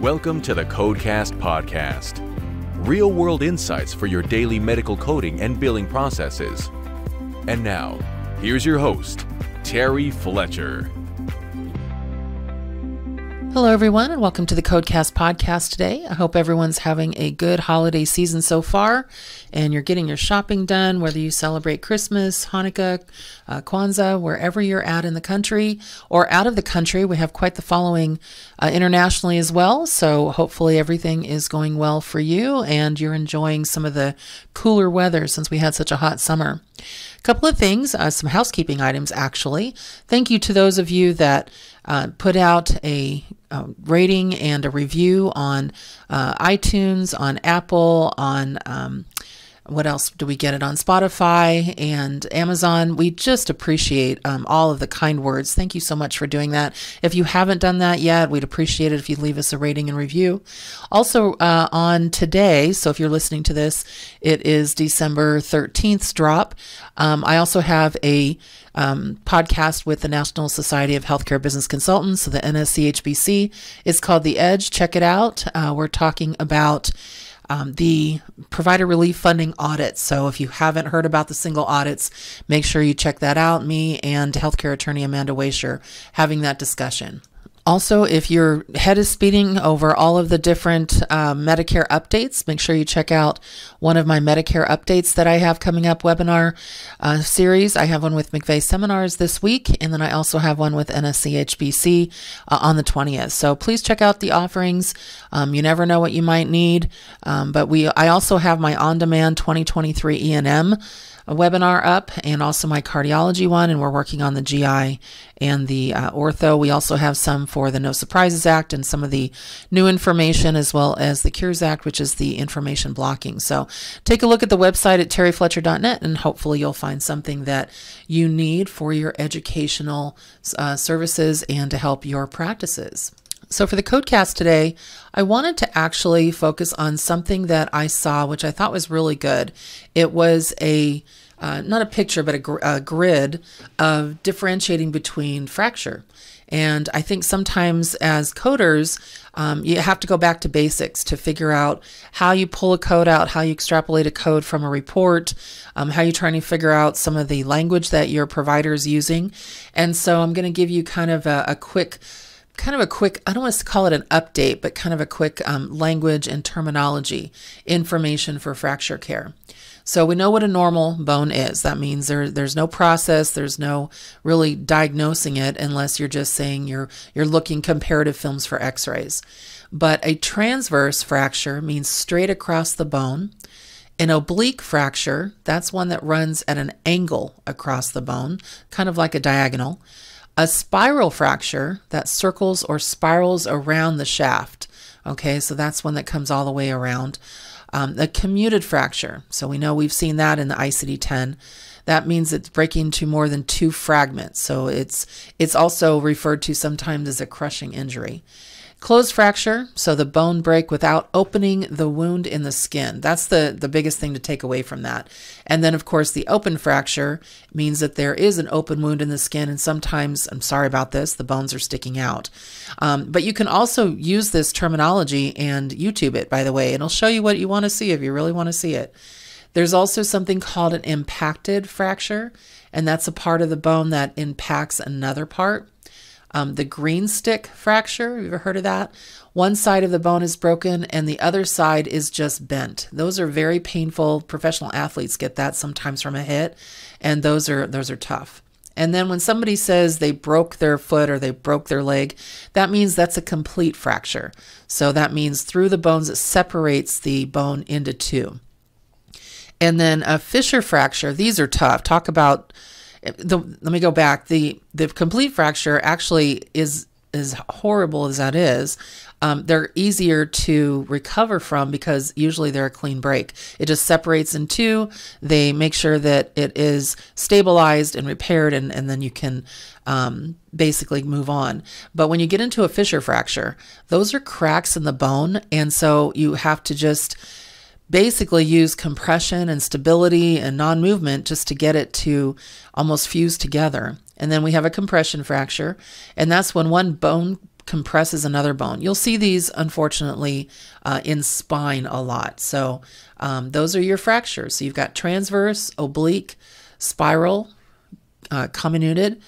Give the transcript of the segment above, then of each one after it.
Welcome to the CodeCast podcast. Real-world insights for your daily medical coding and billing processes. And now, here's your host, Terry Fletcher. Hello, everyone, and welcome to the CodeCast podcast today. I hope everyone's having a good holiday season so far, and you're getting your shopping done, whether you celebrate Christmas, Hanukkah, Kwanzaa, wherever you're at in the country or out of the country. We have quite the following internationally as well, so hopefully everything is going well for you, and you're enjoying some of the cooler weather since we had such a hot summer. A couple of things, some housekeeping items actually. Thank you to those of you that put out a rating and a review on iTunes, on Apple, on what else do we get it on? Spotify and Amazon. We just appreciate all of the kind words. Thank you so much for doing that. If you haven't done that yet, we'd appreciate it if you'd leave us a rating and review. Also on today, so if you're listening to this, it is December 13th's drop. I also have a podcast with the National Society of Healthcare Business Consultants, so the NSCHBC. It's called The Edge. Check it out. We're talking about the provider relief funding audits. So if you haven't heard about the single audits, make sure you check that out. Me and healthcare attorney Amanda Waisher having that discussion. Also, if your head is speeding over all of the different Medicare updates, make sure you check out one of my Medicare updates that I have coming up webinar series. I have one with McVeigh Seminars this week, and then I also have one with NSCHBC on the 20th. So please check out the offerings. You never know what you might need, but I also have my on-demand 2023 E&M webinar up, and also my cardiology one, and we're working on the GI and the ortho. We also have some for the No Surprises Act and some of the new information, as well as the Cures Act, which is the information blocking. So take a look at the website at terryfletcher.net, and hopefully you'll find something that you need for your educational services and to help your practices. So for the CodeCast today, I wanted to actually focus on something that I saw, which I thought was really good. It was not a picture, but a grid of differentiating between fracture. And I think sometimes as coders, you have to go back to basics to figure out how you pull a code out, how you extrapolate a code from a report, how you're trying to figure out some of the language that your provider is using. And so I'm going to give you kind of a quick, I don't want to call it an update, but kind of a quick language and terminology information for fracture care. So we know what a normal bone is. That means there's no process, there's no really diagnosing it unless you're just saying you're looking comparative films for x-rays. But a transverse fracture means straight across the bone. An oblique fracture, that's one that runs at an angle across the bone, kind of like a diagonal. A spiral fracture that circles or spirals around the shaft. Okay, so that's one that comes all the way around. A commuted fracture. So we know we've seen that in the ICD-10. That means it's breaking to more than two fragments. So it's also referred to sometimes as a crushing injury. Closed fracture, so the bone break without opening the wound in the skin. That's the biggest thing to take away from that. And then, of course, the open fracture means that there is an open wound in the skin, and sometimes, I'm sorry about this, the bones are sticking out. But you can also use this terminology and YouTube it, by the way. It'll show you what you want to see if you really want to see it. There's also something called an impacted fracture, and that's a part of the bone that impacts another part. The green stick fracture, have you ever heard of that? One side of the bone is broken and the other side is just bent. Those are very painful. Professional athletes get that sometimes from a hit, and those are tough. And then when somebody says they broke their foot or they broke their leg, that means that's a complete fracture. So that means through the bones, it separates the bone into two. And then a fissure fracture, these are tough. Talk about let me go back. The complete fracture actually is as horrible as that is. They're easier to recover from because usually they're a clean break. It just separates in two. They make sure that it is stabilized and repaired, and then you can basically move on. But when you get into a fissure fracture, those are cracks in the bone, and so you have to just basically use compression and stability and non-movement just to get it to almost fuse together. And then we have a compression fracture, and that's when one bone compress is another bone. You'll see these, unfortunately, in spine a lot. So those are your fractures. So you've got transverse, oblique, spiral, comminuted,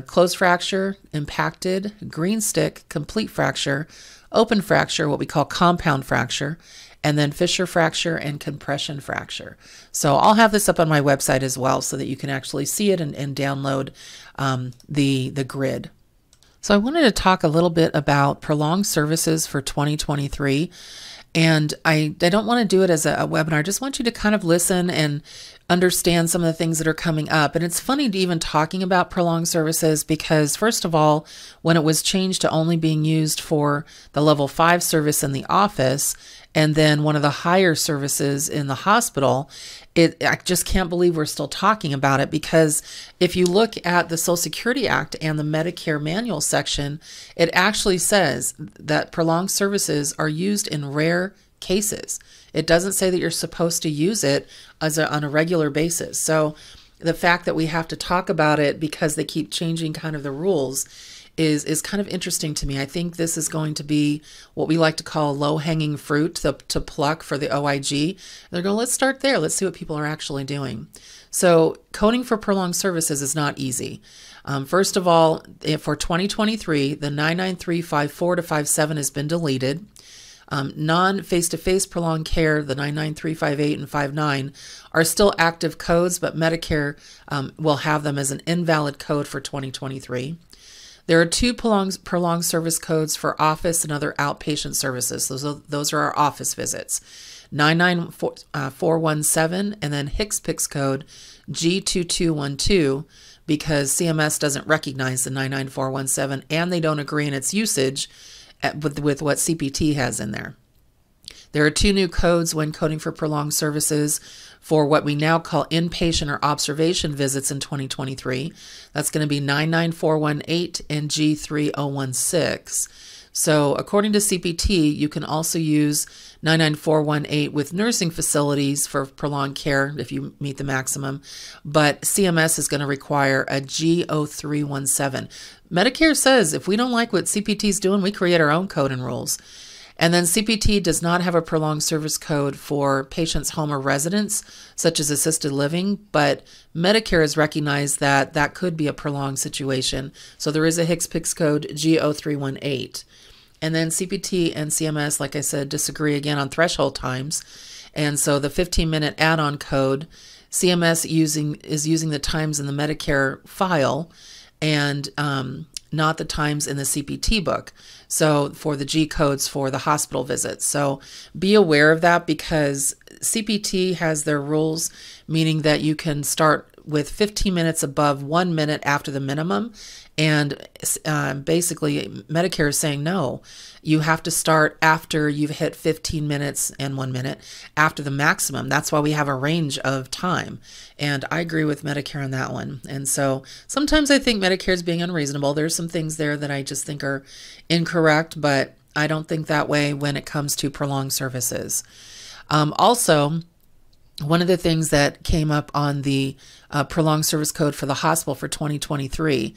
closed fracture, impacted, green stick, complete fracture, open fracture, what we call compound fracture, and then fissure fracture and compression fracture. So I'll have this up on my website as well so that you can actually see it and download the grid. So I wanted to talk a little bit about prolonged services for 2023. And I don't want to do it as a webinar. I just want you to kind of listen and understand some of the things that are coming up. And it's funny to even talking about prolonged services because, first of all, when it was changed to only being used for the level 5 service in the office and then one of the higher services in the hospital, I just can't believe we're still talking about it, because if you look at the Social Security Act and the Medicare manual section, it actually says that prolonged services are used in rare cases. It doesn't say that you're supposed to use it on a regular basis. So the fact that we have to talk about it because they keep changing kind of the rules is kind of interesting to me. I think this is going to be what we like to call low-hanging fruit to pluck for the OIG. They're going, let's start there. Let's see what people are actually doing. So coding for prolonged services is not easy. First of all, for 2023, the 99354 to 57 has been deleted. Non-face-to-face prolonged care, the 99358 and 59, are still active codes, but Medicare will have them as an invalid code for 2023. There are 2 prolonged service codes for office and other outpatient services. Those are our office visits. 99417 and then HCPCS code G2212, because CMS doesn't recognize the 99417 and they don't agree in its usage with what CPT has in there. There are 2 new codes when coding for prolonged services for what we now call inpatient or observation visits in 2023. That's going to be 99418 and G3016. So according to CPT, you can also use 99418 with nursing facilities for prolonged care if you meet the maximum, but CMS is going to require a G0317. Medicare says if we don't like what CPT is doing, we create our own code and rules. And then CPT does not have a prolonged service code for patients' home or residence, such as assisted living, but Medicare has recognized that that could be a prolonged situation. So there is a HCPCS code G0318. And then CPT and CMS, like I said, disagree again on threshold times. And so the 15-minute add-on code, CMS is using the times in the Medicare file and not the times in the CPT book. So for the G codes for the hospital visits. So be aware of that, because CPT has their rules, meaning that you can start with 15 minutes above 1 minute after the minimum. And basically Medicare is saying, no, you have to start after you've hit 15 minutes and 1 minute after the maximum. That's why we have a range of time. And I agree with Medicare on that one. And so sometimes I think Medicare is being unreasonable. There's some things there that I just think are incorrect, but I don't think that way when it comes to prolonged services. Also, one of the things that came up on the prolonged service code for the hospital for 2023,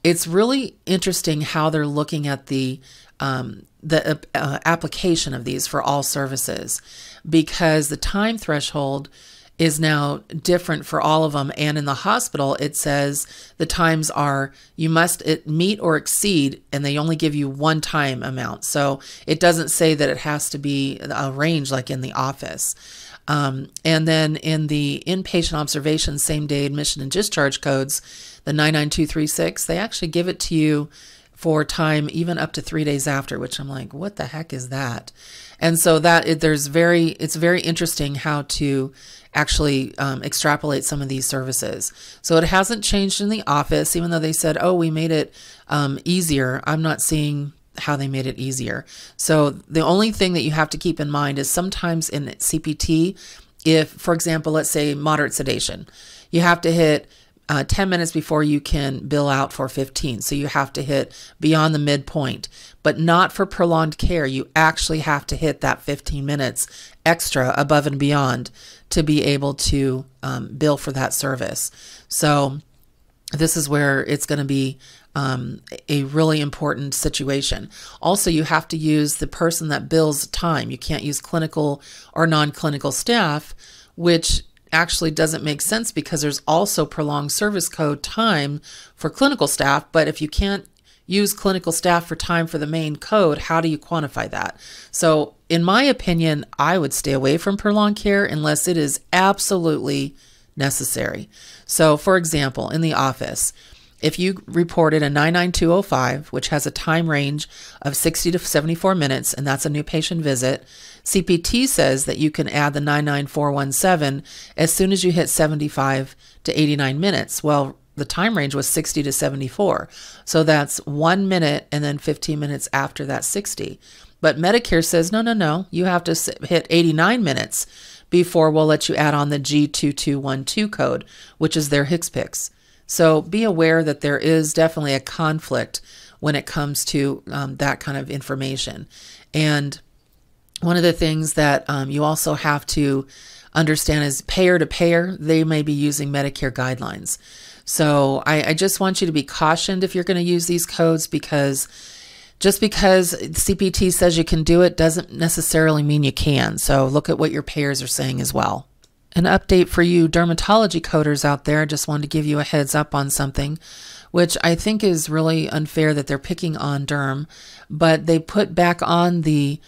it's really interesting how they're looking at the application of these for all services, because the time threshold is now different for all of them. And in the hospital, it says the times are, you must meet or exceed, and they only give you 1 time amount. So it doesn't say that it has to be a range like in the office. And then in the inpatient observation, same day admission and discharge codes, the 99236, they actually give it to you for time even up to 3 days after, which I'm like, what the heck is that? And so that it's very interesting how to actually extrapolate some of these services. So it hasn't changed in the office, even though they said, oh, we made it easier. I'm not seeing how they made it easier. So the only thing that you have to keep in mind is sometimes in CPT, if, for example, let's say moderate sedation, you have to hit 10 minutes before you can bill out for 15. So you have to hit beyond the midpoint, but not for prolonged care. You actually have to hit that 15 minutes extra above and beyond to be able to bill for that service. So this is where it's going to be a really important situation. Also, you have to use the person that bills time. You can't use clinical or non-clinical staff, which actually doesn't make sense because there's also prolonged service code time for clinical staff. But if you can't use clinical staff for time for the main code, how do you quantify that? So in my opinion, I would stay away from prolonged care unless it is absolutely necessary. So for example, in the office, if you reported a 99205, which has a time range of 60 to 74 minutes, and that's a new patient visit, CPT says that you can add the 99417 as soon as you hit 75 to 89 minutes. Well, the time range was 60 to 74. So that's 1 minute and then 15 minutes after that 60. But Medicare says, no, you have to hit 89 minutes before we'll let you add on the G2212 code, which is their HCPCS. So be aware that there is definitely a conflict when it comes to that kind of information. And one of the things that you also have to understand is payer to payer, they may be using Medicare guidelines. So I just want you to be cautioned if you're going to use these codes, because just because CPT says you can do it doesn't necessarily mean you can. So look at what your payers are saying as well. An update for you dermatology coders out there. I just wanted to give you a heads up on something, which I think is really unfair that they're picking on derm, but they put back on the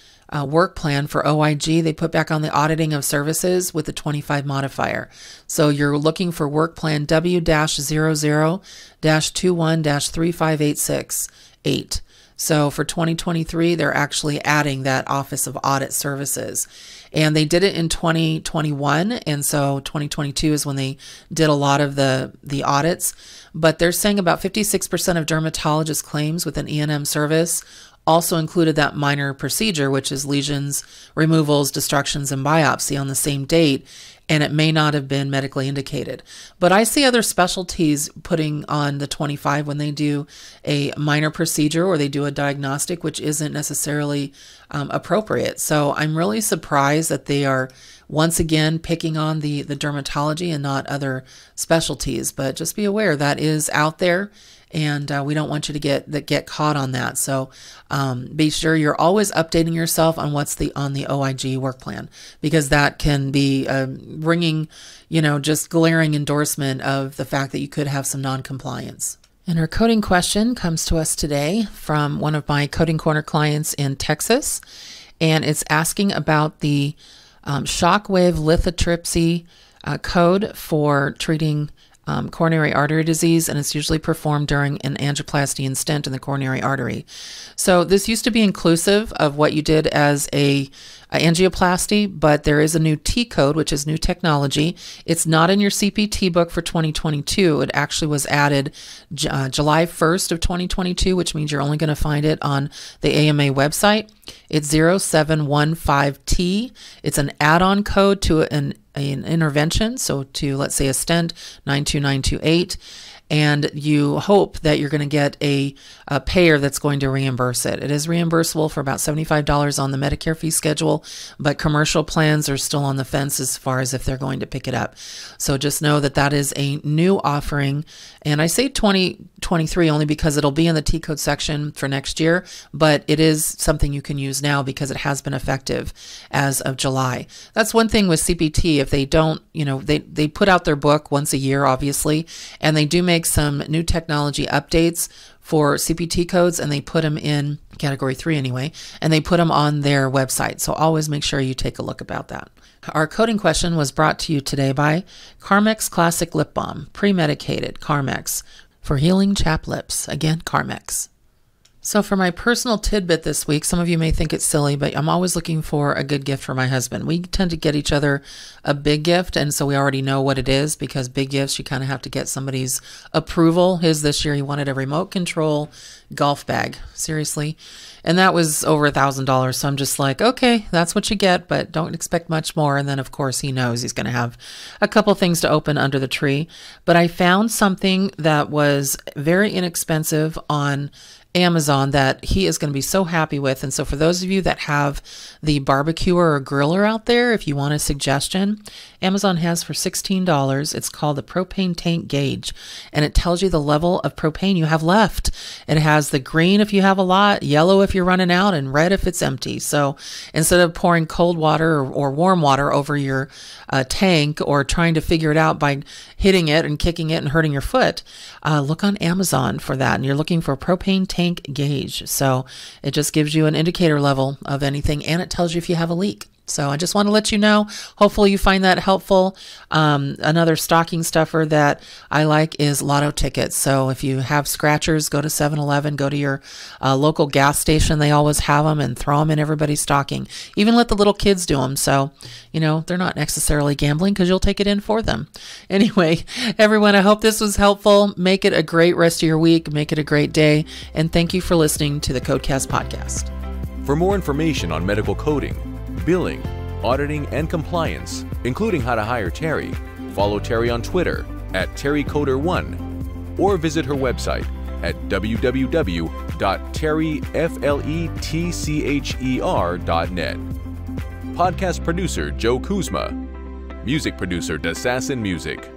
work plan for OIG. They put back on the auditing of services with the 25 modifier. So you're looking for work plan W-00-21-35868. So for 2023, they're actually adding that Office of Audit Services. And they did it in 2021, and so 2022 is when they did a lot of the audits. But they're saying about 56% of dermatologist claims with an E&M service also included that minor procedure, which is lesions, removals, destructions, and biopsy on the same date, and it may not have been medically indicated. But I see other specialties putting on the 25 when they do a minor procedure or they do a diagnostic, which isn't necessarily appropriate. So I'm really surprised that they are once again picking on the dermatology and not other specialties. But just be aware that is out there, and we don't want you to get caught on that. So be sure you're always updating yourself on what's on the OIG work plan, because that can be bringing, just glaring endorsement of the fact that you could have some non-compliance. And our coding question comes to us today from one of my Coding Corner clients in Texas, and it's asking about the shockwave lithotripsy code for treating coronary artery disease, and it's usually performed during an angioplasty and stent in the coronary artery. So this used to be inclusive of what you did as a angioplasty, but there is a new T code, which is new technology. It's not in your CPT book for 2022. It actually was added July 1st of 2022, which means you're only going to find it on the AMA website. It's 0715T. It's an add-on code to an intervention, so to, let's say, a stent, 92928, and you hope that you're going to get a payer that's going to reimburse it. It is reimbursable for about $75 on the Medicare fee schedule, but commercial plans are still on the fence as far as if they're going to pick it up. So just know that that is a new offering, and I say 2023 only because it'll be in the T code section for next year, but it is something you can use now because it has been effective as of July. That's one thing with CPT. If they don't, they put out their book once a year, obviously, and they do make some new technology updates for CPT codes, and they put them in category 3 anyway, and they put them on their website. So always make sure you take a look about that. Our coding question was brought to you today by Carmex Classic Lip Balm, pre-medicated Carmex for healing chapped lips. Again, Carmex. So for my personal tidbit this week, some of you may think it's silly, but I'm always looking for a good gift for my husband. We tend to get each other a big gift, and so we already know what it is, because big gifts, you kind of have to get somebody's approval. His this year, he wanted a remote control golf bag. Seriously. And that was over $1,000. So I'm just like, okay, that's what you get, but don't expect much more. And then, of course, he knows he's going to have a couple things to open under the tree. But I found something that was very inexpensive on Amazon that he is going to be so happy with. And so for those of you that have the barbecuer or griller out there, if you want a suggestion, Amazon has for $16. It's called the propane tank gauge, and it tells you the level of propane you have left. It has the green if you have a lot, yellow if you're running out, and red if it's empty. So instead of pouring cold water or warm water over your tank or trying to figure it out by hitting it and kicking it and hurting your foot, look on Amazon for that. And you're looking for propane tank gauge. So it just gives you an indicator level of anything, and it tells you if you have a leak. So I just want to let you know, hopefully you find that helpful. Another stocking stuffer that I like is lotto tickets. So if you have scratchers, go to 7-Eleven, go to your local gas station. They always have them, and throw them in everybody's stocking. Even let the little kids do them. So, you know, they're not necessarily gambling because you'll take it in for them. Anyway, everyone, I hope this was helpful. Make it a great rest of your week. Make it a great day. And thank you for listening to the CodeCast podcast. For more information on medical coding, billing, auditing, and compliance, including how to hire Terry, follow Terry on Twitter at TerryCoder1 or visit her website at www.terryfletcher.net. Podcast producer Joe Kuzma. Music producer Dassassin Music.